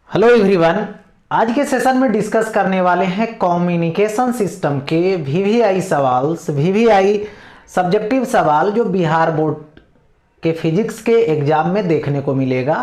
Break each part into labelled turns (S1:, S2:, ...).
S1: Hello everyone. आज के session में डिस्कस करने वाले हैं कम्युनिकेशन सिस्टम के वीवीआई सवाल वीवीआई सब्जेक्टिव सवाल जो बिहार बोर्ड के फिजिक्स के एग्जाम में देखने को मिलेगा।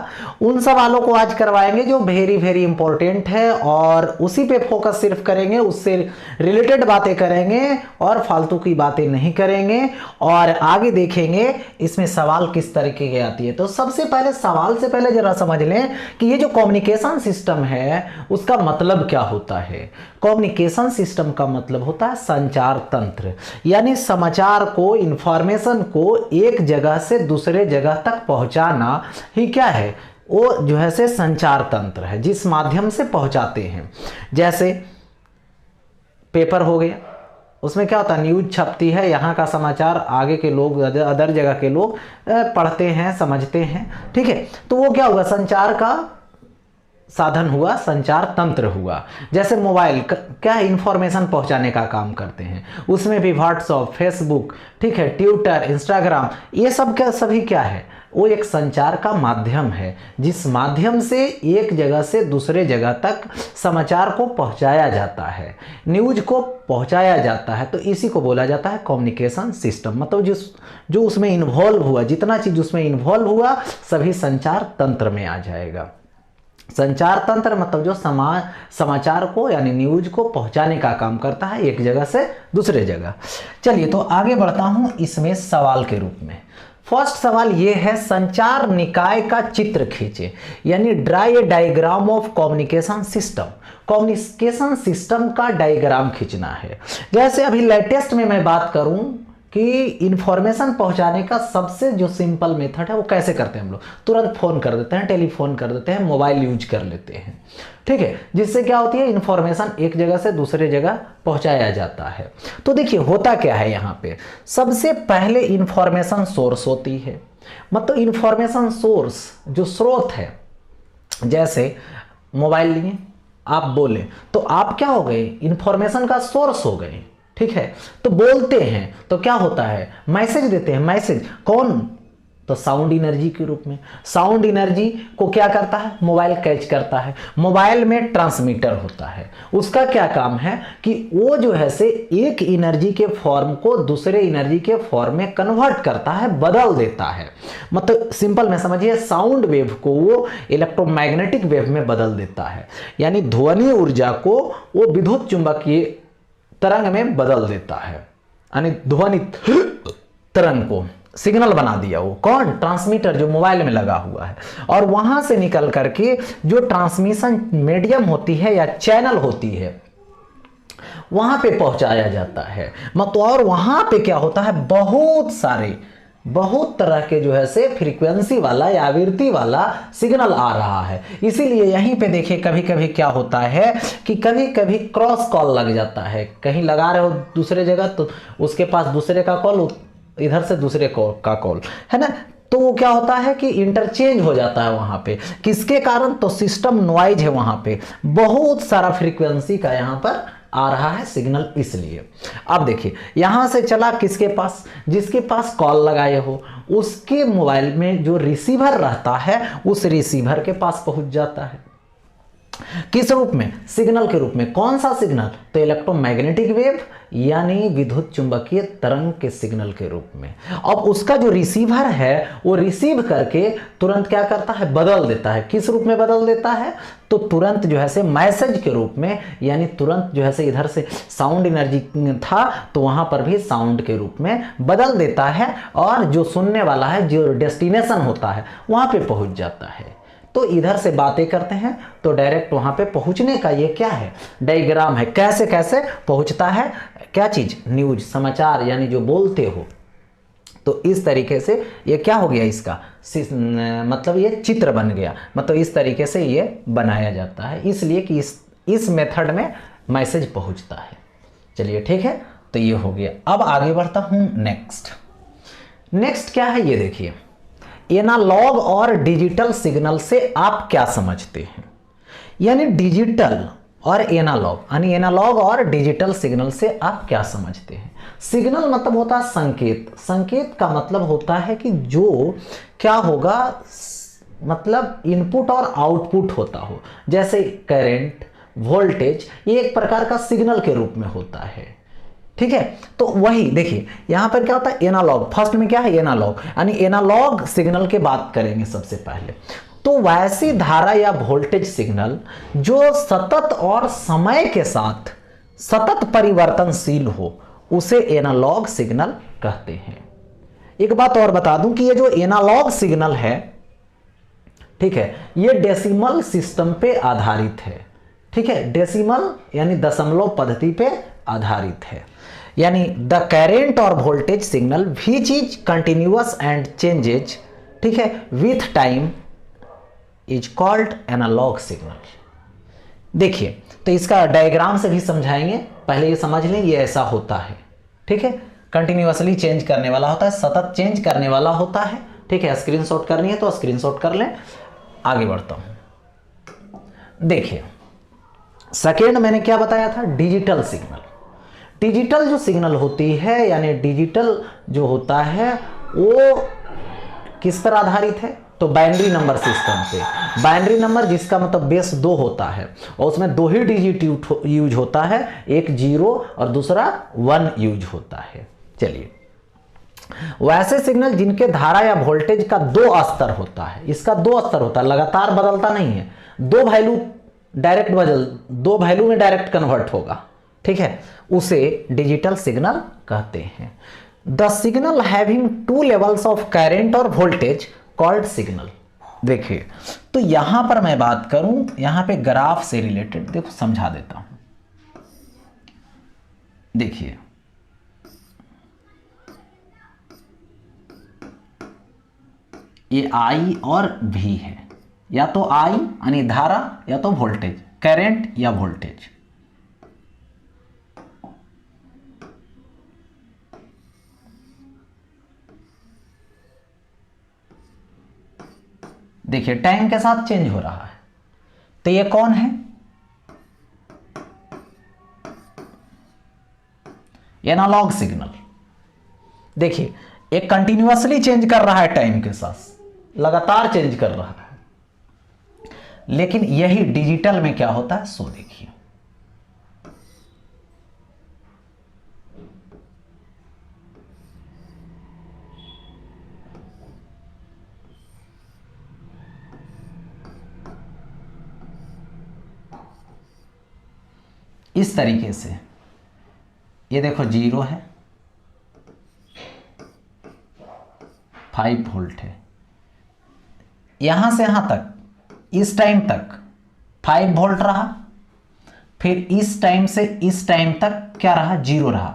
S1: उन सवालों को आज करवाएंगे जो वेरी वेरी इंपॉर्टेंट है और उसी पे फोकस सिर्फ करेंगे, उससे रिलेटेड बातें करेंगे और फालतू की बातें नहीं करेंगे और आगे देखेंगे इसमें सवाल किस तरीके की आती है। तो सबसे पहले सवाल से पहले जरा समझ लें कि ये जो कम्युनिकेशन सिस्टम है उसका मतलब क्या होता है। कम्युनिकेशन सिस्टम का मतलब होता है संचार तंत्र, यानी समाचार को, इंफॉर्मेशन को एक जगह से दूसरे जगह तक पहुंचाना ही क्या है, वो जो है से संचार तंत्र है जिस माध्यम से पहुंचाते हैं। जैसे पेपर हो गया, उसमें क्या होता है, न्यूज छपती है, यहाँ का समाचार आगे के लोग, अदर जगह के लोग पढ़ते हैं, समझते हैं, ठीक है। तो वो क्या हुआ, संचार का साधन हुआ, संचार तंत्र हुआ। जैसे मोबाइल क्या है, इंफॉर्मेशन पहुंचाने का काम करते हैं, उसमें भी व्हाट्सएप, फेसबुक, ठीक है, ट्विटर, इंस्टाग्राम, ये सब क्या, सभी क्या है, वो एक संचार का माध्यम है जिस माध्यम से एक जगह से दूसरे जगह तक समाचार को पहुंचाया जाता है, न्यूज को पहुंचाया जाता है। तो इसी को बोला जाता है कम्युनिकेशन सिस्टम। मतलब जो उसमें इन्वॉल्व हुआ, जितना चीज उसमें इन्वॉल्व हुआ सभी संचार तंत्र में आ जाएगा। संचार तंत्र मतलब जो समाचार को यानी न्यूज को पहुंचाने का काम करता है एक जगह से दूसरे जगह। चलिए तो आगे बढ़ता हूं इसमें सवाल के रूप में। फर्स्ट सवाल ये है, संचार निकाय का चित्र खींचे, यानी draw a diagram of communication system. Communication system का डायग्राम खींचना है। जैसे अभी लेटेस्ट में मैं बात करूं कि इंफॉर्मेशन पहुंचाने का सबसे जो सिंपल मेथड है वो कैसे करते हैं हम लोग, तुरंत फोन कर देते हैं, टेलीफोन कर देते हैं, मोबाइल यूज कर लेते हैं, ठीक है, जिससे क्या होती है, इंफॉर्मेशन एक जगह से दूसरे जगह पहुंचाया जाता है। तो देखिए होता क्या है, यहाँ पे सबसे पहले इंफॉर्मेशन सोर्स होती है। मतलब इंफॉर्मेशन सोर्स जो स्रोत है, जैसे मोबाइल लिए आप बोले तो आप क्या हो गए, इंफॉर्मेशन का सोर्स हो गए, ठीक है। तो बोलते हैं तो क्या होता है, मैसेज देते हैं। मैसेज कौन, तो साउंड एनर्जी के रूप में। साउंड एनर्जी को क्या करता है, मोबाइल कैच करता है। मोबाइल में ट्रांसमीटर होता है, उसका क्या काम है कि वो जो है से एक एनर्जी के फॉर्म को दूसरे एनर्जी के फॉर्म में कन्वर्ट करता है, बदल देता है। मतलब सिंपल में समझिए, साउंड वेव को वो इलेक्ट्रोमैग्नेटिक वेव में बदल देता है, यानी ध्वनि ऊर्जा को वो विद्युत चुंबकीय तरंग में बदल देता है, यानी ध्वनि तरंग को सिग्नल बना दिया वो कौन, ट्रांसमीटर जो मोबाइल में लगा हुआ है। और वहां से निकल करके जो ट्रांसमिशन मीडियम होती है या चैनल होती है वहां पे पहुंचाया जाता है। मतलब और वहां पे क्या होता है, बहुत तरह के जो है से फ्रीक्वेंसी वाला या आवृत्ति वाला सिग्नल आ रहा है। इसीलिए यहीं पे देखिए कभी कभी क्या होता है कि कभी कभी क्रॉस कॉल लग जाता है, कहीं लगा रहे हो दूसरे जगह तो उसके पास दूसरे का कॉल, इधर से दूसरे का कॉल है ना, तो वो क्या होता है कि इंटरचेंज हो जाता है वहां पे। किसके कारण, तो सिस्टम नॉइज है, वहां पे बहुत सारा फ्रीक्वेंसी का यहाँ पर आ रहा है सिग्नल, इसलिए। अब देखिए यहां से चला किसके पास, जिसके पास कॉल लगाए हो उसके मोबाइल में जो रिसीवर रहता है उस रिसीवर के पास पहुंच जाता है। किस रूप में, सिग्नल के रूप में। कौन सा सिग्नल, तो इलेक्ट्रोमैग्नेटिक वेव यानी विद्युत चुंबकीय तरंग के सिग्नल के रूप में। अब उसका जो रिसीवर है वो रिसीव करके तुरंत क्या करता है, बदल देता है। किस रूप में बदल देता है, तो तुरंत जो है से मैसेज के रूप में, यानी तुरंत जो है से इधर से साउंड एनर्जी था तो वहां पर भी साउंड के रूप में बदल देता है और जो सुनने वाला है, जो डेस्टिनेशन होता है वहां पे पहुंच जाता है। तो इधर से बातें करते हैं तो डायरेक्ट वहां पे पहुंचने का ये क्या है, डायग्राम है, कैसे कैसे पहुंचता है क्या चीज, न्यूज, समाचार, यानी जो बोलते हो। तो इस तरीके से ये क्या हो गया, इसका मतलब ये चित्र बन गया। मतलब इस तरीके से ये बनाया जाता है, इसलिए कि इस मेथड में मैसेज पहुंचता है। चलिए ठीक है, तो ये हो गया। अब आगे बढ़ता हूं नेक्स्ट क्या है, ये देखिए, एनालॉग और डिजिटल सिग्नल से आप क्या समझते हैं। यानी डिजिटल और एनालॉग, यानी एनालॉग और डिजिटल सिग्नल से आप क्या समझते हैं। सिग्नल मतलब होता है संकेत, संकेत का मतलब होता है कि जो क्या होगा, मतलब इनपुट और आउटपुट होता हो, जैसे करंट, वोल्टेज, ये एक प्रकार का सिग्नल के रूप में होता है। ठीक है, तो वही देखिए यहां पर क्या होता है, एनालॉग, फर्स्ट में क्या है, एनालॉग, यानी एनालॉग सिग्नल की बात करेंगे सबसे पहले। तो वैसी धारा या वोल्टेज सिग्नल जो सतत और समय के साथ सतत परिवर्तनशील हो, उसे एनालॉग सिग्नल कहते हैं। एक बात और बता दूं कि ये जो एनालॉग सिग्नल है, ठीक है, ये डेसिमल सिस्टम पे आधारित है। ठीक है, डेसिमल यानी दशमलव पद्धति पे आधारित है। यानी द करेंट और voltage signal which is continuous and changes, ठीक है, with time is called analog signal. देखिए, तो इसका डायग्राम से भी समझाएंगे, पहले ये समझ लें ये ऐसा होता है। ठीक है, कंटिन्यूअसली चेंज करने वाला होता है, सतत चेंज करने वाला होता है। ठीक है, स्क्रीनशॉट करनी है तो स्क्रीनशॉट कर लें। आगे बढ़ता हूं, देखिए सेकेंड मैंने क्या बताया था, डिजिटल सिग्नल। डिजिटल जो सिग्नल होती है, यानी डिजिटल जो होता है वो किस पर आधारित है, तो बाइनरी नंबर सिस्टम पे। बाइनरी नंबर जिसका मतलब बेस 2 होता है और उसमें 2 ही डिजिट यूज होता है, एक 0 और दूसरा 1 यूज होता है। चलिए, वैसे सिग्नल जिनके धारा या वोल्टेज का 2 स्तर होता है, इसका 2 स्तर होता है, लगातार बदलता नहीं है, 2 वैल्यू में डायरेक्ट कन्वर्ट होगा। ठीक है, उसे डिजिटल सिग्नल कहते हैं। The signal having 2 levels of current और वोल्टेज कॉल्ड सिग्नल। देखिए, तो यहां पर मैं बात करूं, यहां पे ग्राफ से रिलेटेड देखो समझा देता हूं। देखिए, ये I और V है, या तो I यानी धारा या तो वोल्टेज, करंट या वोल्टेज। देखिए टाइम के साथ चेंज हो रहा है, तो ये कौन है, एनालॉग सिग्नल। देखिए, एक कंटिन्यूअसली चेंज कर रहा है, टाइम के साथ लगातार चेंज कर रहा है, लेकिन यही डिजिटल में क्या होता है, सो देखिए इस तरीके से, ये देखो 0 है, 5 वोल्ट है, यहां से यहां तक, इस टाइम तक 5 वोल्ट रहा, फिर इस टाइम से इस टाइम तक क्या रहा, 0 रहा,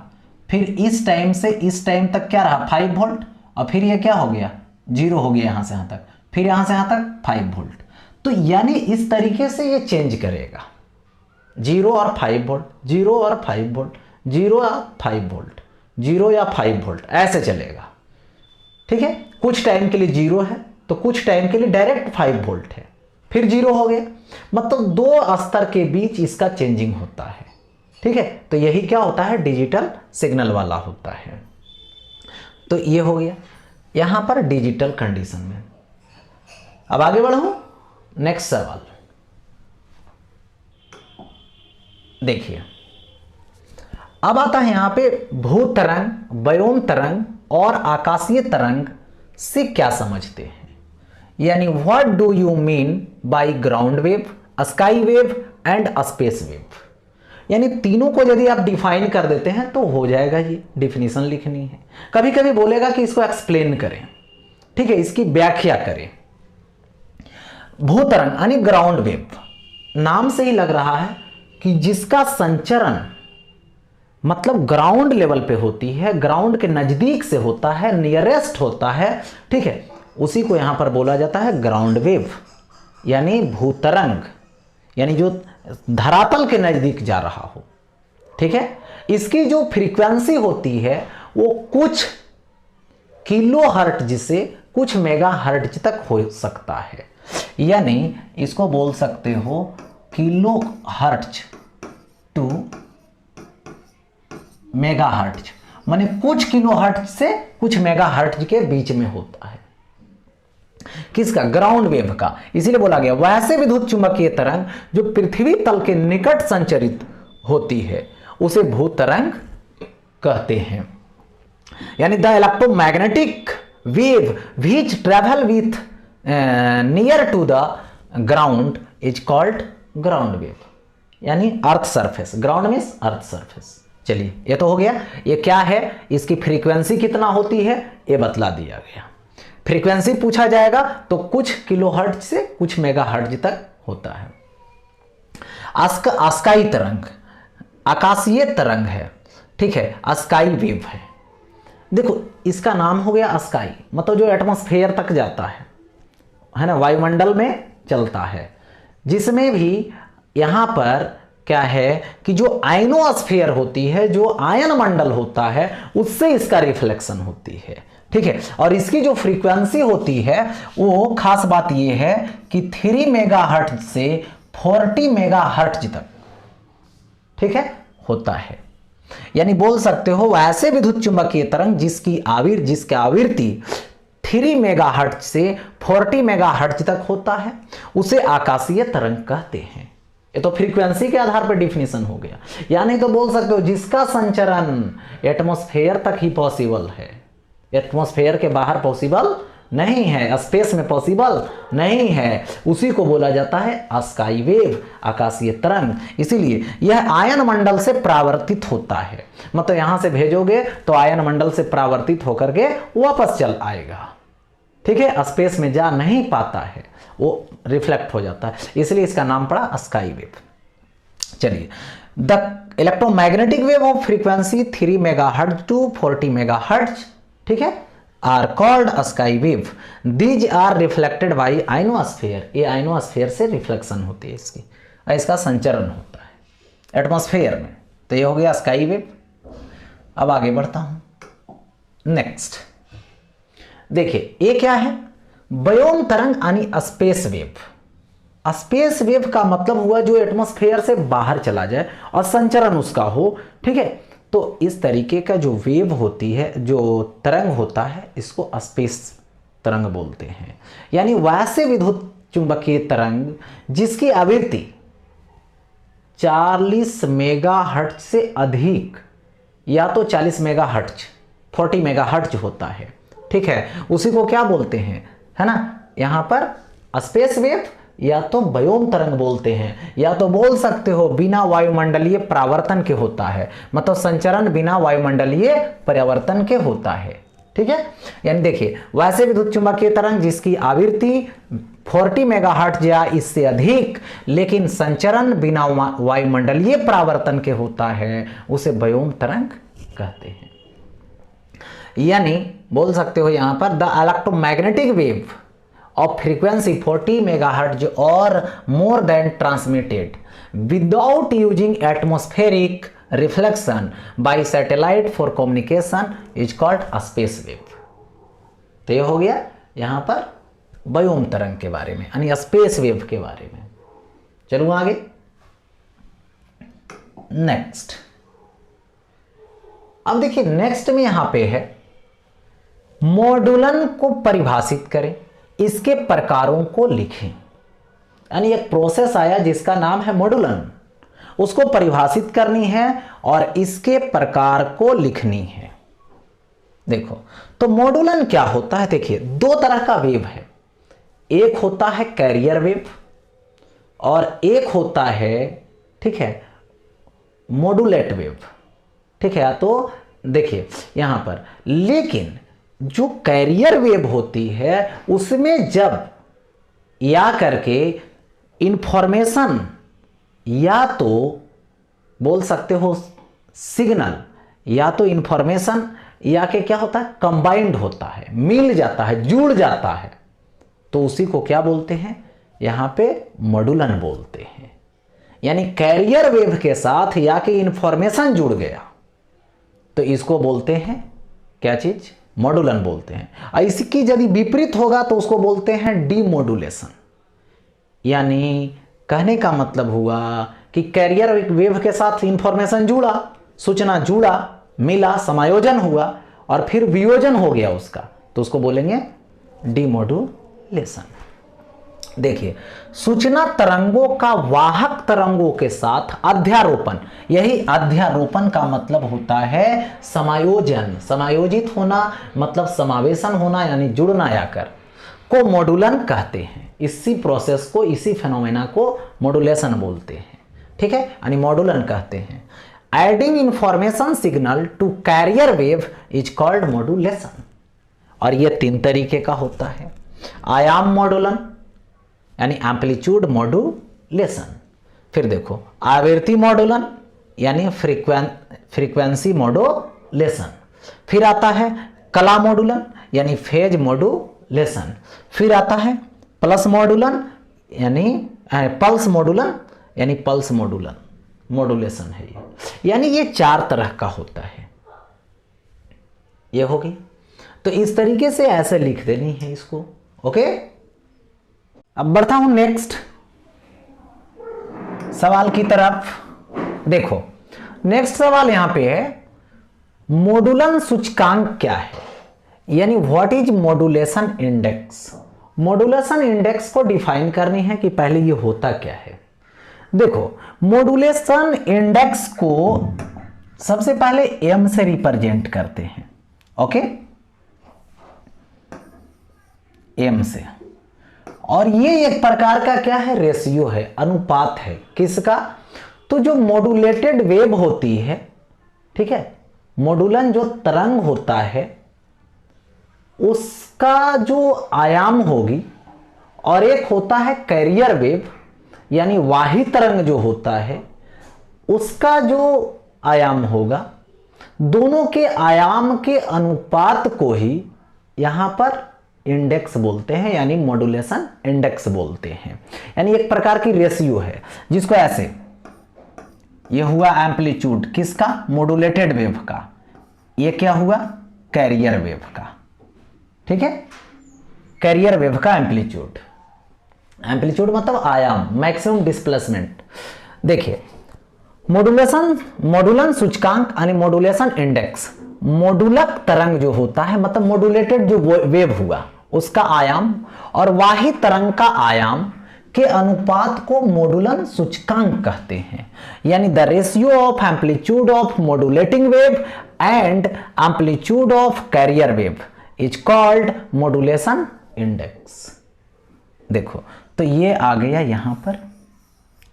S1: फिर इस टाइम से इस टाइम तक क्या रहा, 5 वोल्ट, और फिर ये क्या हो गया, 0 हो गया यहां से यहां तक, फिर यहां से यहां तक 5 वोल्ट। तो यानी इस तरीके से ये चेंज करेगा, 0 और 5 वोल्ट, 0 और 5 वोल्ट, 0 या 5 वोल्ट, 0 या 5 वोल्ट, ऐसे चलेगा। ठीक है, कुछ टाइम के लिए 0 है तो कुछ टाइम के लिए डायरेक्ट 5 वोल्ट है, फिर 0 हो गया, मतलब 2 स्तर के बीच इसका चेंजिंग होता है। ठीक है, तो यही क्या होता है, डिजिटल सिग्नल वाला होता है। तो ये हो गया यहां पर डिजिटल कंडीशन में। अब आगे बढ़ो, नेक्स्ट सवाल देखिए, अब आता है यहां पे भू तरंग, व्योम तरंग और आकाशीय तरंग से क्या समझते हैं, यानी what do you mean by ground wave, sky wave and space wave. यानी तीनों को यदि आप डिफाइन कर देते हैं तो हो जाएगा, ये डिफिनीशन लिखनी है। कभी कभी बोलेगा कि इसको एक्सप्लेन करें, ठीक है, इसकी व्याख्या करें। भूतरंग यानी ग्राउंड वेव, नाम से ही लग रहा है कि जिसका संचरण मतलब ग्राउंड लेवल पे होती है, ग्राउंड के नजदीक से होता है, नियरेस्ट होता है, ठीक है, उसी को यहां पर बोला जाता है ग्राउंड वेव, यानी भूतरंग, यानी जो धरातल के नजदीक जा रहा हो। ठीक है, इसकी जो फ्रीक्वेंसी होती है वो कुछ किलो हर्ट्ज से कुछ मेगा हर्ट्ज तक हो सकता है, यानी इसको बोल सकते हो kilo hertz to mega hertz, माने कुछ किलो हर्ट्ज से कुछ मेगा हर्ट्ज के बीच में होता है। किसका? ग्राउंड वेव का। इसीलिए बोला गया वैसे विद्युत चुंबकीय तरंग जो पृथ्वी तल के निकट संचरित होती है उसे भूतरंग कहते हैं। यानी the electromagnetic wave which travel with near to the ground is called ground wave, यानी earth surface. Ground means earth surface. चलिए ये तो हो गया। ये क्या है, इसकी फ्रीक्वेंसी कितना होती है ये बतला दिया गया। फ्रीक्वेंसी पूछा जाएगा तो कुछ किलोहर्ट्ज से कुछ मेगाहर्ट्ज तक होता है। आस्काई तरंग आकाशीय तरंग है, ठीक है, स्काई वेव देखो इसका नाम हो गया स्काई, मतलब जो एटमॉस्फेयर तक जाता है ना, वायुमंडल में चलता है, जिसमें भी यहां पर क्या है कि जो आयनोस्फीयर होती है, जो आयन मंडल होता है, उससे इसका रिफ्लेक्शन होती है, ठीक है। और इसकी जो फ्रीक्वेंसी होती है वो खास बात ये है कि 3 मेगाहर्ट्ज से 40 मेगाहर्ट्ज तक, ठीक है, होता है। यानी बोल सकते हो वैसे विद्युत चुंबकीय तरंग जिसकी आवृत्ति 3 मेगाहर्ट्ज से 40 मेगाहर्ट्ज तक होता है उसे आकाशीय तरंग कहते हैं। ये तो फ्रीक्वेंसी के आधार पर डिफिनीशन हो गया। यानी तो बोल सकते हो जिसका संचरण एटमॉस्फेयर तक ही पॉसिबल है, एटमॉस्फेयर के बाहर पॉसिबल नहीं है, स्पेस में पॉसिबल नहीं है, उसी को बोला जाता है स्काई वेव, आकाशीय तरंग। इसीलिए यह आयन मंडल से परावर्तित होता है, मतलब यहां से भेजोगे तो आयन मंडल से परावर्तित होकर के वापस चल आएगा, ठीक है, स्पेस में जा नहीं पाता है, वो रिफ्लेक्ट हो जाता है, इसलिए इसका नाम पड़ा स्काई वेव। चलिए, the electromagnetic wave of frequency 3 megahertz to 40 megahertz, ठीक है, are called sky wave. These are reflected by ionosphere, ये आइनोस्फेयर से रिफ्लेक्शन होती है इसकी, और इसका संचरण होता है एटमॉस्फेयर में। तो ये हो गया स्काई वेव। अब आगे बढ़ता हूं, नेक्स्ट देखिए ये क्या है, बयोन तरंग यानी स्पेस वेव। स्पेस वेव का मतलब हुआ जो एटमॉस्फेयर से बाहर चला जाए और संचरण उसका हो, ठीक है। तो इस तरीके का जो वेव होती है, जो तरंग होता है, इसको स्पेस तरंग बोलते हैं। यानी वैसे विद्युत चुंबकीय तरंग जिसकी आवृत्ति 40 मेगाहर्ट्ज से अधिक, या तो 40 मेगाहर्ट्ज 40 मेगाहर्ट्ज होता है, ठीक है, उसी को क्या बोलते हैं, है ना, यहां पर स्पेस वेव या तो बयोन तरंग बोलते हैं, या तो बोल सकते हो बिना वायुमंडलीय परावर्तन के होता है, मतलब संचरण बिना वायुमंडलीय परिवर्तन के होता है, ठीक है। यानी देखिए वैसे विद्युत चुंबकीय तरंग जिसकी आवृत्ति 40 मेगाहर्ट्ज या इससे अधिक लेकिन संचरण बिना वायुमंडलीय परावर्तन के होता है उसे बयोन तरंग कहते हैं। यानी बोल सकते हो यहां पर the electromagnetic wave of frequency 40 megahertz or more than transmitted without using atmospheric reflection by satellite for communication is called a space wave। तो ये हो गया यहां पर बयोन तरंग के बारे में, यानी स्पेस वेव के बारे में। चलूं आगे, नेक्स्ट। अब देखिए नेक्स्ट में यहां पे है मॉड्यूलन को परिभाषित करें, इसके प्रकारों को लिखें। यानी एक प्रोसेस आया जिसका नाम है मॉड्यूलन, उसको परिभाषित करनी है और इसके प्रकार को लिखनी है। देखो तो मॉड्यूलन क्या होता है, देखिए दो तरह का वेव है, एक होता है कैरियर वेव और एक होता है, ठीक है, मॉड्यूलेट वेव, ठीक है। तो देखिए यहां पर, लेकिन जो कैरियर वेव होती है उसमें जब या करके इंफॉर्मेशन या तो बोल सकते हो सिग्नल या तो इंफॉर्मेशन या के क्या होता है कंबाइंड होता है, मिल जाता है, जुड़ जाता है, तो उसी को क्या बोलते हैं यहां पे मॉड्यूलन बोलते हैं। यानी कैरियर वेव के साथ या कि इंफॉर्मेशन जुड़ गया तो इसको बोलते हैं क्या चीज, मॉड्यूलन बोलते हैं। और इसकी यदि विपरीत होगा तो उसको बोलते हैं डीमॉड्यूलेशन। यानी कहने का मतलब हुआ कि कैरियर वेव के साथ इंफॉर्मेशन जुड़ा, सूचना जुड़ा, मिला, समायोजन हुआ और फिर वियोजन हो गया उसका, तो उसको बोलेंगे डीमॉड्यूलेशन। मॉडुलेशन। देखिए, सूचना तरंगों का वाहक तरंगों के साथ अध्यारोपण, यही अध्यारोपण का मतलब होता है समायोजन, समायोजित होना मतलब समावेशन होना यानी जुड़ना आकर, को मॉडुलन कहते हैं। इसी प्रोसेस को, इसी फेनोमेना को मॉडुलेशन बोलते हैं, ठीक है, यानी मॉडुलन कहते हैं। Adding information signal to carrier wave is called modulation. और ये 3 तरीके का होता है, आयाम मॉडुलन यानी एम्पलीट्यूड मॉडुलेशन, फिर देखो आवृत्ति मॉडुलन यानी फ्रीक्वेंसी मॉडुलेशन, फिर आता है कला मॉडुलन यानी फेज मॉडुलेशन, फिर आता है प्लस मॉडुलन यानी पल्स मॉडुलन यानी पल्स मॉडुलेशन है ये, यानी ये 4 तरह का होता है। ये होगी, तो इस तरीके से ऐसे लिख देनी है इसको, ओके। अब बढ़ता हूं नेक्स्ट सवाल की तरफ। देखो नेक्स्ट सवाल यहां पे है, मॉडुलन सूचकांक क्या है, यानी what is modulation index. Modulation index को डिफाइन करनी है कि पहले ये होता क्या है। देखो मॉडुलेशन इंडेक्स को सबसे पहले m से रिप्रेजेंट करते हैं, ओके, m से, और ये एक प्रकार का क्या है, रेशियो है, अनुपात है, किसका, तो जो मॉडुलेटेड वेव होती है, ठीक है, मॉडुलन जो तरंग होता है उसका जो आयाम होगी, और एक होता है कैरियर वेव यानी वाही तरंग जो होता है उसका जो आयाम होगा, दोनों के आयाम के अनुपात को ही यहां पर इंडेक्स बोलते हैं, यानी मॉडुलेशन इंडेक्स बोलते हैं, यानी एक प्रकार की रेशियो है, जिसको ऐसे, ये हुआ एम्पलीट्यूड किसका, मॉडुलेटेड वेव का, ये क्या हुआ, कैरियर वेव का, ठीक है, कैरियर वेव का एम्पलीट्यूड, एम्पलीट्यूड मतलब आयाम, मैक्सिमम डिस्प्लेसमेंट। देखिए मॉडुलन सूचकांक यानी मॉडुलेशन इंडेक्स, मॉडुलक तरंग जो होता है मतलब मॉडुलेटेड जो वेव हुआ उसका आयाम और वाही तरंग का आयाम के अनुपात को मॉडुलन सूचकांक कहते हैं, यानी the ratio of amplitude of modulating wave and amplitude of career wave is called modulation index. देखो तो ये आ गया यहां पर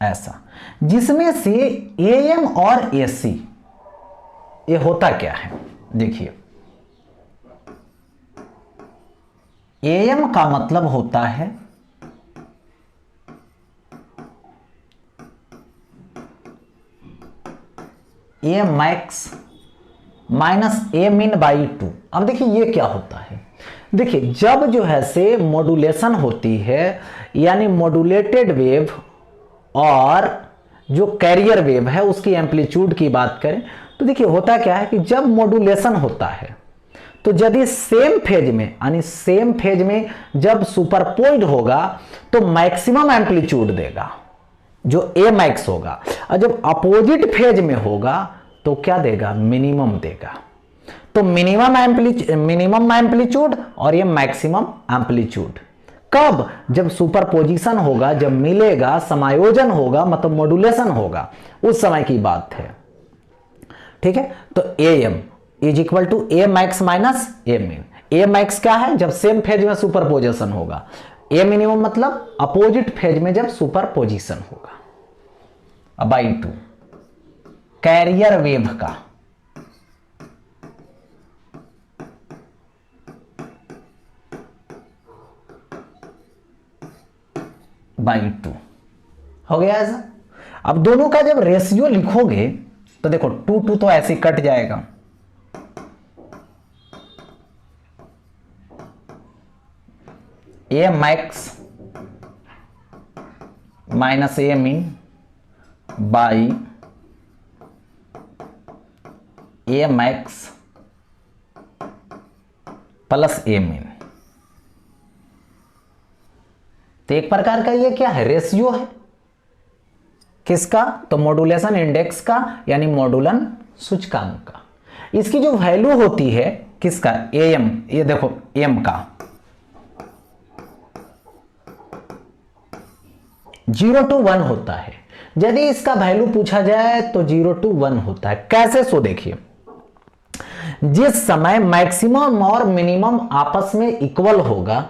S1: ऐसा, जिसमें से AM और AC ये होता क्या है। देखिए AM का मतलब होता है A मैक्स माइनस A मिन बाई 2। अब देखिए ये क्या होता है, देखिए जब जो है से मॉडुलेशन होती है यानी मॉडुलेटेड वेव और जो कैरियर वेव है उसकी एम्पलीट्यूड की बात करें तो देखिए होता क्या है कि जब मॉडुलेशन होता है तो यदि सेम फेज में यानी सेम फेज में जब सुपरपोज्ड होगा तो मैक्सिमम एम्पलीट्यूड देगा जो A मैक्स होगा, और जब अपोजिट फेज में होगा तो क्या देगा, मिनिमम देगा। तो मिनिमम एम्पलीट्यूड और ये मैक्सिमम एम्पलीट्यूड कब, जब सुपरपोजिशन होगा, जब मिलेगा, समायोजन होगा मतलब मॉडुलेशन होगा, उस समय की बात है, ठीक है। तो AM is equal to A max minus A min. A max क्या है, जब सेम फेज में सुपरपोजिशन होगा, A मिनिमम मतलब अपोजिट फेज में जब सुपरपोजिशन होगा, बाई 2 कैरियर वेव का बाई 2 हो गया ऐसा। अब दोनों का जब रेशियो लिखोगे तो देखो 2 तो ऐसे कट जाएगा, A मैक्स माइनस A मिन by A max plus A मिन। तो एक प्रकार का ये क्या है, रेशियो है, किसका, तो मॉडुलेशन इंडेक्स का यानी मॉडुलन सूचकांक का। इसकी जो वैल्यू होती है किसका, AM, ये देखो M का, 0 to 1 होता है। यदि इसका वैल्यू पूछा जाए तो 0 to 1 होता है। कैसे? सो देखिए, जिस समय मैक्सिमम और मिनिमम आपस में इक्वल होगा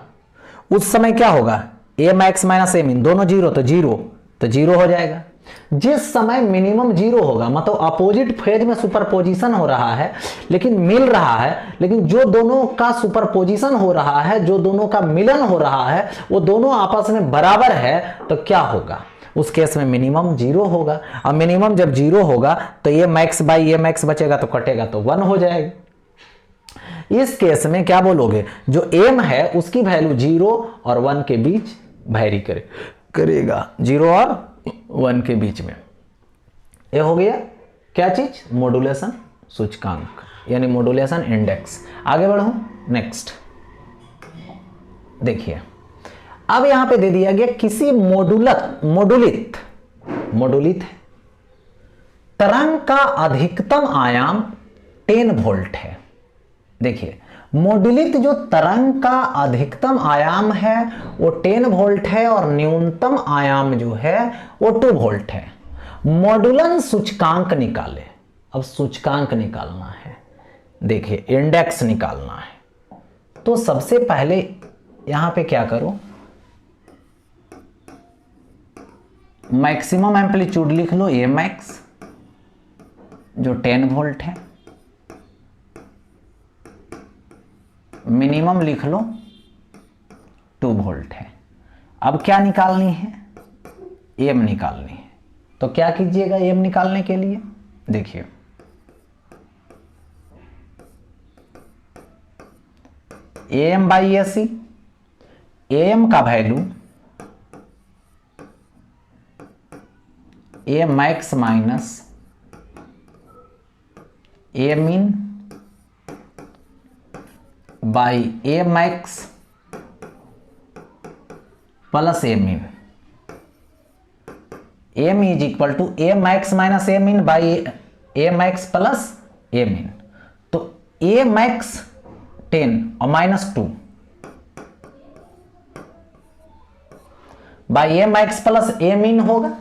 S1: उस समय क्या होगा, ए मैक्स माइनस ए मिन दोनों जीरो, तो जीरो हो जाएगा। जिस समय मिनिमम जीरो होगा, मतलब अपोजिट फेज में सुपरपोजिशन हो रहा है लेकिन मिल रहा है, लेकिन जो दोनों का सुपरपोजिशन हो रहा है, जो दोनों का मिलन हो रहा है, वो दोनों आपस में बराबर है, तो क्या होगा, उस केस में मिनिमम जीरो होगा। और मिनिमम जब जीरो होगा तो ये मैक्स बाई ये मैक्स बचेगा तो कटेगा तो 1 हो जाएगा। इस केस में क्या बोलोगे, जो एम है उसकी वैल्यू 0 और 1 के बीच वैरी करेगा, 0 और 1 के बीच में। ये हो गया क्या चीज, मॉड्यूलेशन सूचकांक यानी मॉड्यूलेशन इंडेक्स। आगे बढ़ो नेक्स्ट। देखिए अब यहां पे दे दिया गया किसी मॉड्यूलित तरंग का अधिकतम आयाम 10 वोल्ट है। देखिए मॉड्यूलित जो तरंग का अधिकतम आयाम है वो 10 वोल्ट है और न्यूनतम आयाम जो है वो 2 वोल्ट है। मॉड्यूलन सूचकांक निकाले। अब सूचकांक निकालना है, देखिए इंडेक्स निकालना है। तो सबसे पहले यहां पे क्या करो, मैक्सिमम एम्पलीट्यूड लिख लो ए मैक्स जो 10 वोल्ट है, मिनिमम लिख लो 2 वोल्ट है। अब क्या निकालनी है, एम निकालनी है। तो क्या कीजिएगा एम निकालने के लिए, देखिए M by A C, M का value A max minus A min by A max plus A min. M is equal to A max minus A min by A max plus A min. तो A max 10 और minus 2 by A max plus A min होगा,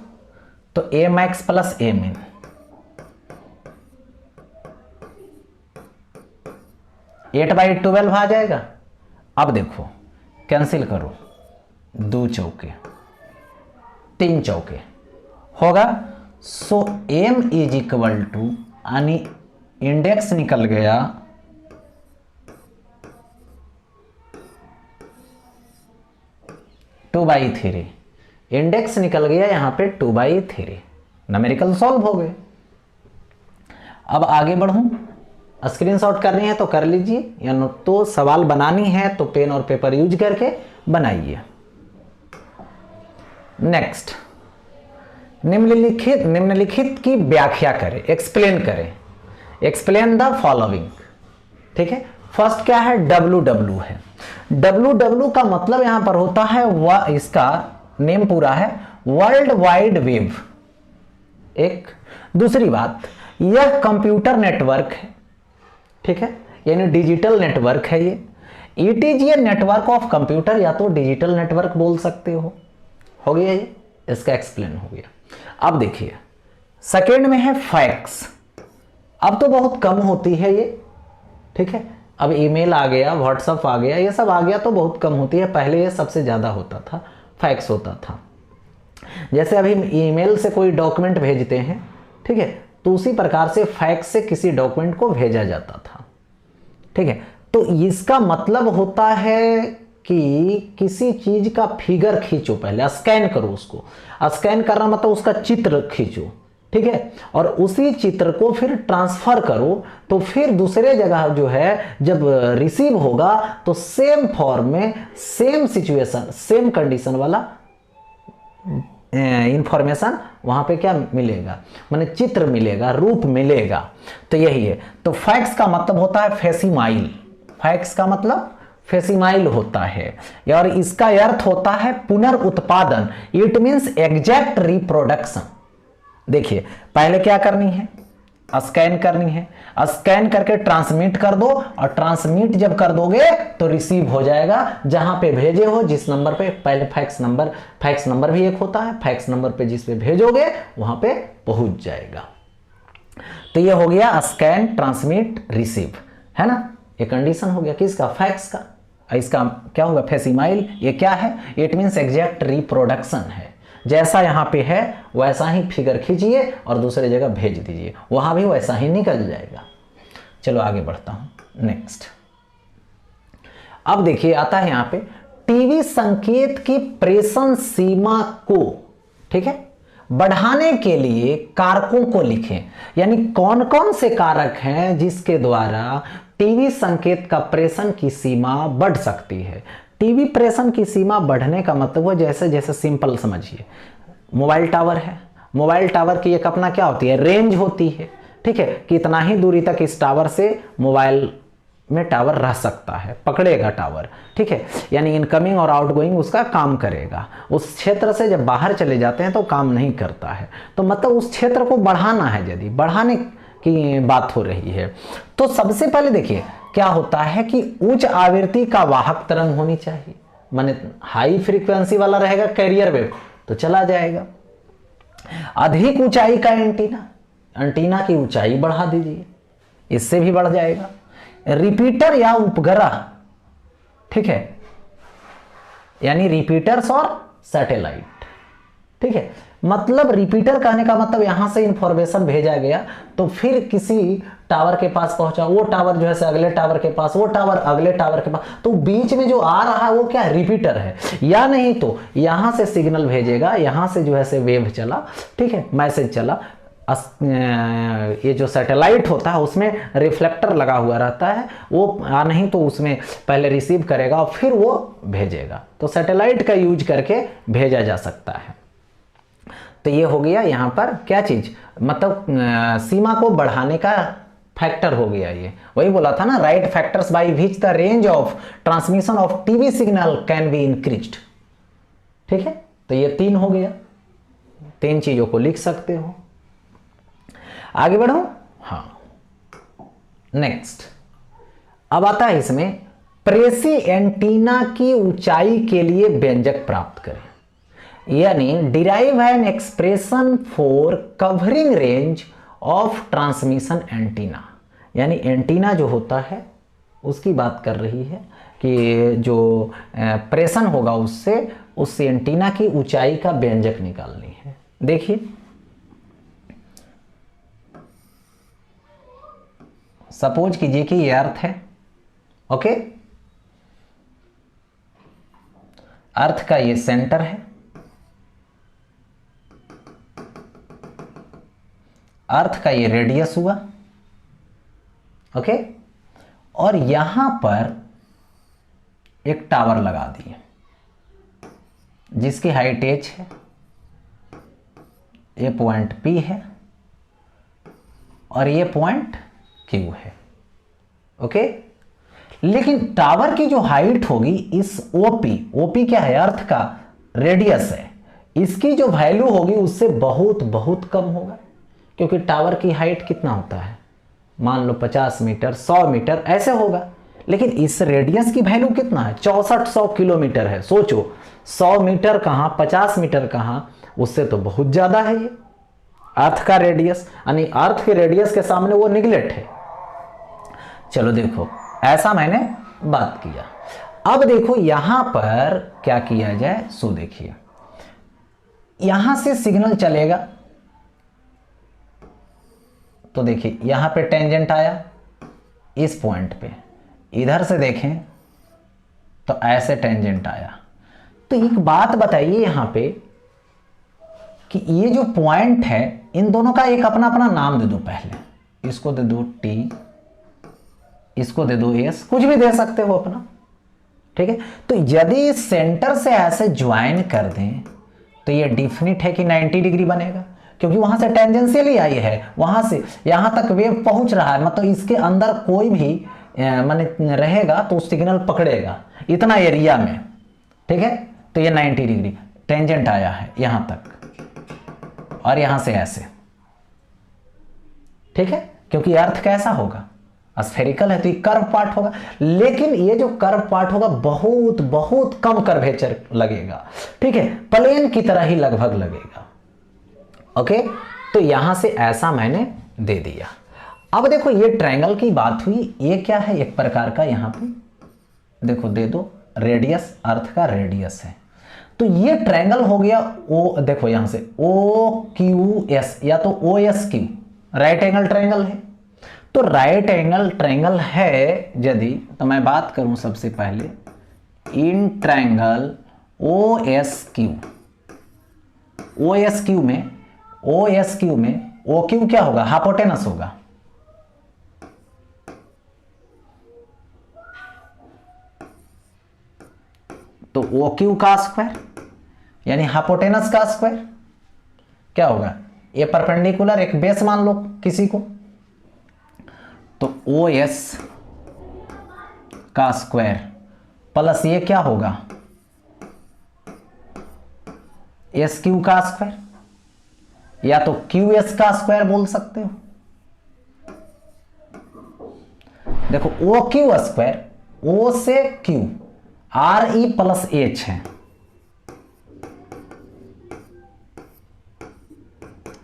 S1: तो A max plus A मिन। Eight by 12 आ जाएगा। अब देखो cancel करो, 2 चौके 3 चौके होगा। सो एम इज इक्वल टू यानी इंडेक्स निकल गया 2/3। इंडेक्स निकल गया यहां पे 2/3। न्यूमेरिकल सॉल्व हो गए। अब आगे बढ़ूं, स्क्रीनशॉट करनी है तो कर लीजिए, या तो सवाल बनानी है तो पेन और पेपर यूज करके बनाइए। नेक्स्ट, निम्नलिखित की व्याख्या करें, एक्सप्लेन करें। Explain the following. ठीक है, फर्स्ट क्या है, WW है। WW का मतलब यहां पर होता है, वह इसका नेम पूरा है वर्ल्ड वाइड वेब। एक दूसरी बात, यह कंप्यूटर नेटवर्क है। ठीक है, यानी डिजिटल नेटवर्क है ये। इट इज ये नेटवर्क ऑफ कंप्यूटर, या तो डिजिटल नेटवर्क बोल सकते हो गया ये, इसका एक्सप्लेन हो गया। अब देखिए सेकेंड में है फैक्स। अब तो बहुत कम होती है ये। ठीक है, अब ईमेल आ गया, व्हाट्सएप आ गया, ये सब आ गया तो बहुत कम होती है। पहले ये सबसे ज्यादा होता था, फैक्स होता था। जैसे अभी ईमेल से कोई डॉक्यूमेंट भेजते हैं, ठीक है, तो उसी प्रकार से फैक्स से किसी डॉक्यूमेंट को भेजा जाता था। ठीक है, तो इसका मतलब होता है कि किसी चीज का फिगर खींचो, पहले स्कैन करो उसको। स्कैन करना मतलब उसका चित्र खींचो, ठीक है, और उसी चित्र को फिर ट्रांसफर करो, तो फिर दूसरे जगह जो है जब रिसीव होगा तो सेम फॉर्म में, सेम सिचुएशन, सेम कंडीशन वाला इंफॉर्मेशन वहां पे क्या मिलेगा, माने चित्र मिलेगा, रूप मिलेगा। तो यही है। तो फैक्स का मतलब होता है फेसिमाइल। फैक्स का मतलब फेसिमाइल होता है, और इसका अर्थ होता है पुनर्उत्पादन। It means exact reproduction. देखिए पहले क्या करनी है, स्कैन करनी है, स्कैन करके ट्रांसमिट कर दो, और ट्रांसमिट जब कर दोगे तो रिसीव हो जाएगा जहां पे भेजे हो, जिस नंबर पे। पहले फैक्स नंबर भी एक होता है, फैक्स नंबर पे जिस पे भेजोगे वहां पे पहुंच जाएगा। तो ये हो गया स्कैन, ट्रांसमिट, रिसीव, है ना। ये कंडीशन हो गया किसका, फैक्स का। इसका क्या होगा, फेसिमाइल। ये क्या है, इट मीन्स एग्जैक्ट रिप्रोडक्शन है। जैसा यहाँ पे है वैसा ही फिगर खींचिए और दूसरी जगह भेज दीजिए, वहां भी वैसा ही निकल जाएगा। चलो आगे बढ़ता हूं, नेक्स्ट। अब देखिए आता है यहाँ पे टीवी संकेत की प्रेषण सीमा को, ठीक है, बढ़ाने के लिए कारकों को लिखें। यानी कौन कौन से कारक हैं जिसके द्वारा टीवी संकेत का प्रेषण की सीमा बढ़ सकती है। टीवी प्रेषण की सीमा बढ़ने का मतलब है, जैसे जैसे सिंपल समझिए, मोबाइल टावर है, मोबाइल टावर की एक अपना क्या होती है, रेंज होती है, ठीक है। कितना ही दूरी तक इस टावर से मोबाइल में टावर रह सकता है, पकड़ेगा टावर, ठीक है। यानी इनकमिंग और आउटगोइंग उसका काम करेगा। उस क्षेत्र से जब बाहर चले जाते हैं तो काम नहीं करता है। तो मतलब उस क्षेत्र को बढ़ाना है, यदि बढ़ाने की बात हो रही है तो सबसे पहले देखिए क्या होता है कि उच्च आवृत्ति का वाहक तरंग होनी चाहिए। माने हाई फ्रीक्वेंसी वाला रहेगा कैरियर वेव तो चला जाएगा। अधिक ऊंचाई का एंटीना, एंटीना की ऊंचाई बढ़ा दीजिए, इससे भी बढ़ जाएगा। रिपीटर या उपग्रह, ठीक है, यानी रिपीटर्स और सैटेलाइट, ठीक है। मतलब रिपीटर कहने का मतलब यहां से इंफॉर्मेशन भेजा गया तो फिर किसी टावर के पास पहुंचा, वो टावर जो है से अगले टावर के पास, वो टावर अगले टावर के पास, तो बीच में जो आ रहा है वो क्या है, रिपीटर है। या नहीं तो यहां से सिग्नल भेजेगा, यहां से जो है से वेव चला, ठीक है, मैसेज चला। ये जो सैटेलाइट होता है उसमें रिफ्लेक्टर लगा हुआ रहता है, वो नहीं तो उसमें पहले रिसीव करेगा और फिर वो भेजेगा। तो सैटेलाइट का यूज करके भेजा जा सकता है। तो ये हो गया यहाँ पर क्या चीज, मतलब सीमा को बढ़ाने का फैक्टर हो गया। ये वही बोला था ना, right factors by which the range of transmission of TV signal can be increased, ठीक है। तो ये 3 हो गया, 3 चीजों को लिख सकते हो। आगे बढ़ो, हाँ, नेक्स्ट। अब आता है इसमें प्रेसी एंटीना की ऊंचाई के लिए व्यंजक प्राप्त करें, यानी derive an expression for covering range of transmission antenna. यानी एंटीना जो होता है उसकी बात कर रही है कि जो प्रेषण होगा उससे उस एंटीना की ऊंचाई का व्यंजक निकालनी है। देखिए सपोज कीजिए कि ये अर्थ है, ओके, अर्थ का ये सेंटर है, अर्थ का ये रेडियस हुआ, ओके, और यहां पर एक टावर लगा दिए जिसकी हाइट h है, ये पॉइंट P है और ये पॉइंट Q है, ओके। लेकिन टावर की जो हाइट होगी इस OP क्या है, अर्थ का रेडियस है, इसकी जो वैल्यू होगी उससे बहुत बहुत कम होगा। क्योंकि टावर की हाइट कितना होता है, मान लो 50 मीटर, 100 मीटर ऐसे होगा। लेकिन इस रेडियस की वैल्यू कितना है, 6400 किलोमीटर है। सोचो 100 मीटर कहां, 50 मीटर कहां, उससे तो बहुत ज्यादा है ये अर्थ का रेडियस। यानी अर्थ के रेडियस के सामने वो निगलेक्ट है। चलो देखो, ऐसा मैंने बात किया। अब देखो यहां पर क्या किया जाए, सो देखिए यहां से सिग्नल चलेगा तो देखिए यहां पे टेंजेंट आया इस पॉइंट पे, इधर से देखें तो ऐसे टेंजेंट आया। तो एक बात बताइए यहां पे कि ये जो पॉइंट है इन दोनों का एक अपना अपना नाम दे दो। पहले इसको दे दो T, इसको दे दो S, कुछ भी दे सकते हो अपना, ठीक है। तो यदि सेंटर से ऐसे ज्वाइन कर दें तो ये डिफिनिट है कि 90 डिग्री बनेगा, क्योंकि वहां से टेंजेंशियली आई है, वहां से यहां तक वेव पहुंच रहा है। मतलब इसके अंदर कोई भी माने रहेगा तो सिग्नल पकड़ेगा इतना एरिया में, ठीक है। तो ये 90 डिग्री टेंजेंट आया है यहां तक और यहां से ऐसे, ठीक है, क्योंकि अर्थ कैसा होगा, स्फेरिकल है तो ये कर्व पार्ट होगा, लेकिन ये जो कर्व पार्ट होगा बहुत बहुत कम कर्वेचर लगेगा, ठीक है, प्लेन की तरह ही लगभग लगेगा। ओके, तो यहां से ऐसा मैंने दे दिया। अब देखो ये ट्रायंगल की बात हुई, ये क्या है, एक प्रकार का यहां पे देखो दे दो रेडियस, अर्थ का रेडियस है, तो ये ट्रायंगल हो गया ओ, देखो यहां से ओ क्यू एस या तो O S Q, right angle triangle है। तो राइट एंगल ट्रायंगल है यदि, तो मैं बात करूं सबसे पहले इन triangle O S Q, O S Q में, ओ एस क्यू में ओ क्यू क्या होगा, हाइपोटेनस होगा, तो ओ क्यू का स्क्वायर यानी हाइपोटेनस का स्क्वायर क्या होगा, ये परपेंडिकुलर एक बेस मान लो किसी को, तो ओ एस का स्क्वायर प्लस ये क्या होगा, एस क्यू का स्क्वायर, या तो क्यू एस का स्क्वायर बोल सकते हो। देखो ओ क्यू स्क्वायर, ओ से Q R E plus H है,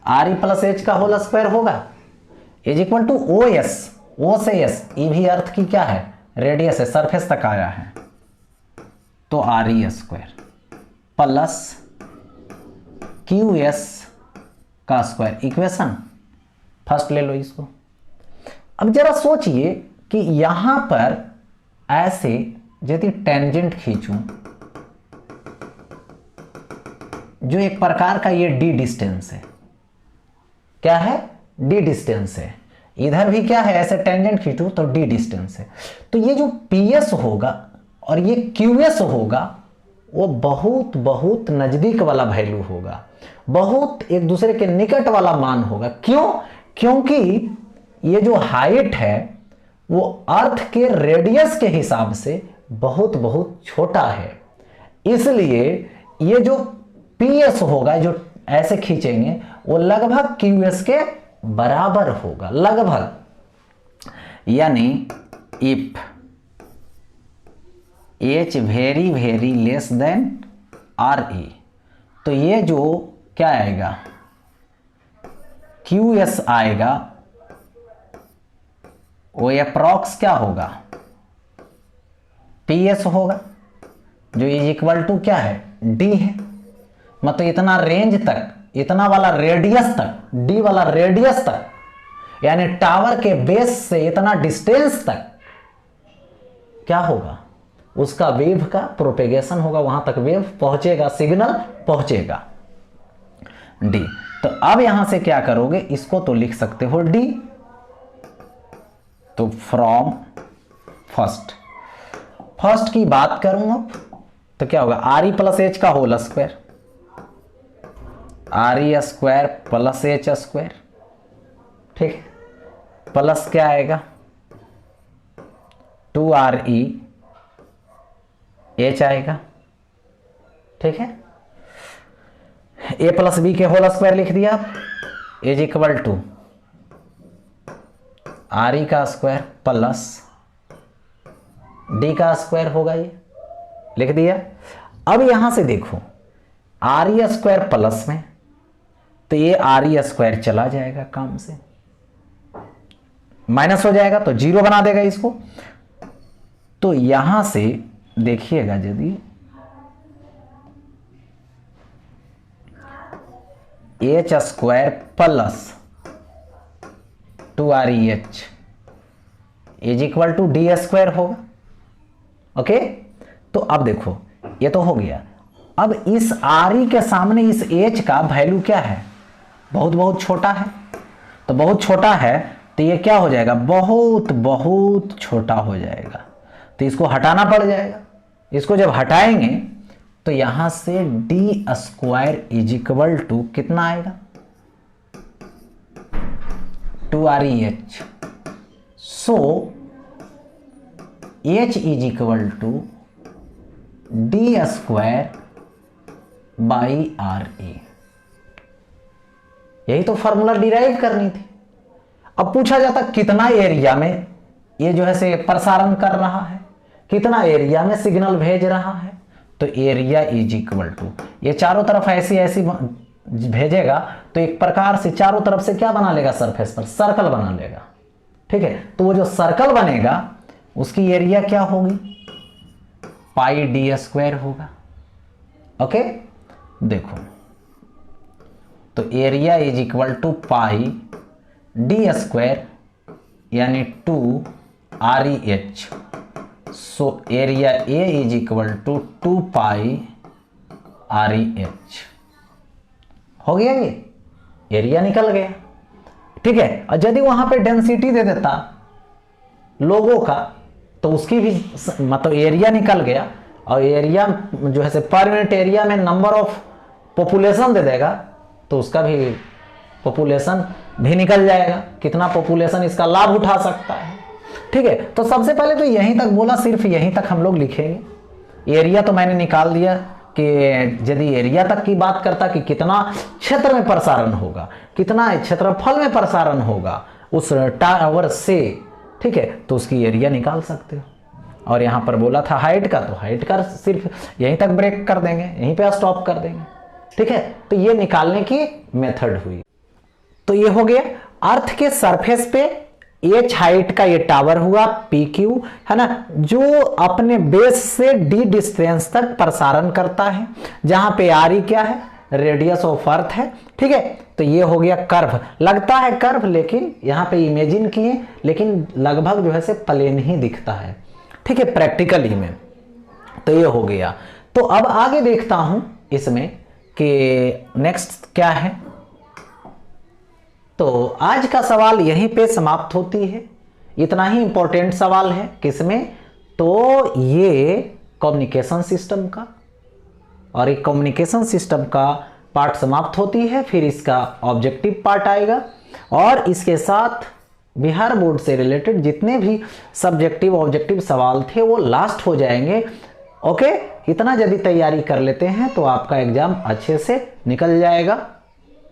S1: आर ई प्लस एच का होल स्क्वायर होगा is equal to O S, O से एस, ई भी अर्थ की क्या है, रेडियस है, सरफेस तक आया है, तो are E square plus Q S का स्क्वायर, इक्वेशन फर्स्ट ले लो इसको। अब जरा सोचिए कि यहां पर ऐसे यदि टेंजेंट खींचूं, जो एक प्रकार का ये डी डिस्टेंस है, क्या है, डी डिस्टेंस है, इधर भी क्या है, ऐसे टेंजेंट खींचूं तो डी डिस्टेंस है, तो ये जो पी एस होगा और ये क्यू एस होगा वो बहुत बहुत नजदीक वाला वैल्यू होगा, बहुत एक दूसरे के निकट वाला मान होगा। क्यों, क्योंकि ये जो हाइट है वो अर्थ के रेडियस के हिसाब से बहुत बहुत छोटा है, इसलिए ये जो पी एस होगा जो ऐसे खींचेंगे वो लगभग क्यू एस के बराबर होगा, लगभग, यानी if H very very less than R E, तो ये जो क्या आएगा, क्यू एस आएगा वो अप्रॉक्स क्या होगा, पी एस होगा, जो इज इक्वल टू क्या है, डी है, मतलब इतना रेंज तक, इतना वाला रेडियस तक, डी वाला रेडियस तक, यानी टावर के बेस से इतना डिस्टेंस तक क्या होगा, उसका वेव का प्रोपेगेशन होगा, वहां तक वेव पहुंचेगा, सिग्नल पहुंचेगा, डी। तो अब यहां से क्या करोगे, इसको तो लिख सकते हो डी, तो फ्रॉम फर्स्ट की बात करूं अब तो क्या होगा, आर ई प्लस एच का whole square, R E square plus H square, ठीक है, प्लस क्या आएगा, 2RE एच आएगा, ठीक है, ए प्लस बी के होल स्क्वायर लिख दिया, is equal to R E का स्क्वायर प्लस डी का स्क्वायर होगा, ये लिख दिया। अब यहां से देखो आर ई स्क्वायर प्लस में, तो ये आर ई स्क्वायर चला जाएगा, काम से माइनस हो जाएगा तो जीरो बना देगा इसको। तो यहां से देखिएगा यदि H square plus 2REH is equal to D square होगा, ओके। तो अब देखो ये तो हो गया। अब इस RE के सामने इस H का वैल्यू क्या है, बहुत बहुत छोटा है, तो बहुत छोटा है तो ये क्या हो जाएगा, बहुत बहुत छोटा हो जाएगा, तो इसको हटाना पड़ जाएगा। इसको जब हटाएंगे तो यहां से D square is equal to कितना आएगा, 2REH। So H is equal to D square by RE। यही तो फॉर्मूला डिराइव करनी थी। अब पूछा जाता कितना एरिया में ये जो है से प्रसारण कर रहा है, कितना एरिया में सिग्नल भेज रहा है, तो एरिया इज इक्वल टू, ये चारों तरफ ऐसी ऐसी भेजेगा तो एक प्रकार से चारों तरफ से क्या बना लेगा, सरफेस पर सर्कल बना लेगा। ठीक है, तो वो जो सर्कल बनेगा उसकी एरिया क्या होगी, पाई डी स्क्वायर होगा। ओके, देखो तो area is equal to pi D square यानी 2 REH। So area A is equal to 2 pi REH। हो गया, ये एरिया निकल गया। ठीक है, और यदि वहां पे डेंसिटी दे देता लोगों का तो उसकी भी मतलब एरिया निकल गया, और एरिया जो है पर यूनिट एरिया में नंबर ऑफ पॉपुलेशन दे देगा तो उसका भी पॉपुलेशन भी निकल जाएगा, कितना पॉपुलेशन इसका लाभ उठा सकता है। ठीक है, तो सबसे पहले तो यहीं तक बोला, सिर्फ यहीं तक हम लोग लिखेंगे। एरिया तो मैंने निकाल दिया कि यदि एरिया तक की बात करता कि कितना क्षेत्र में प्रसारण होगा, कितना क्षेत्रफल में प्रसारण होगा उस टावर से, ठीक है, तो उसकी एरिया निकाल सकते हो। और यहाँ पर बोला था हाइट का, तो हाइट का सिर्फ यहीं तक ब्रेक कर देंगे, यहीं पे स्टॉप कर देंगे। ठीक है, तो ये निकालने की मेथड हुई। तो ये हो गया अर्थ के सरफेस पे एच हाइट का ये टावर हुआ PQ, है ना, जो अपने बेस से D डिस्टेंस तक प्रसारण करता है, जहां पे RE क्या है, रेडियस ऑफ अर्थ है। ठीक है, तो ये हो गया कर्व, लगता है कर्व लेकिन यहाँ पे इमेजिन किए, लेकिन लगभग जो है से प्लेन ही दिखता है। ठीक है, प्रैक्टिकली में तो ये हो गया। तो अब आगे देखता हूं इसमें कि नेक्स्ट क्या है। तो आज का सवाल यहीं पे समाप्त होती है। इतना ही इंपॉर्टेंट सवाल है किसमें, तो ये कम्युनिकेशन सिस्टम का, और एक कम्युनिकेशन सिस्टम का पार्ट समाप्त होती है, फिर इसका ऑब्जेक्टिव पार्ट आएगा, और इसके साथ बिहार बोर्ड से रिलेटेड जितने भी सब्जेक्टिव ऑब्जेक्टिव सवाल थे वो लास्ट हो जाएंगे। ओके, इतना यदि तैयारी कर लेते हैं तो आपका एग्जाम अच्छे से निकल जाएगा।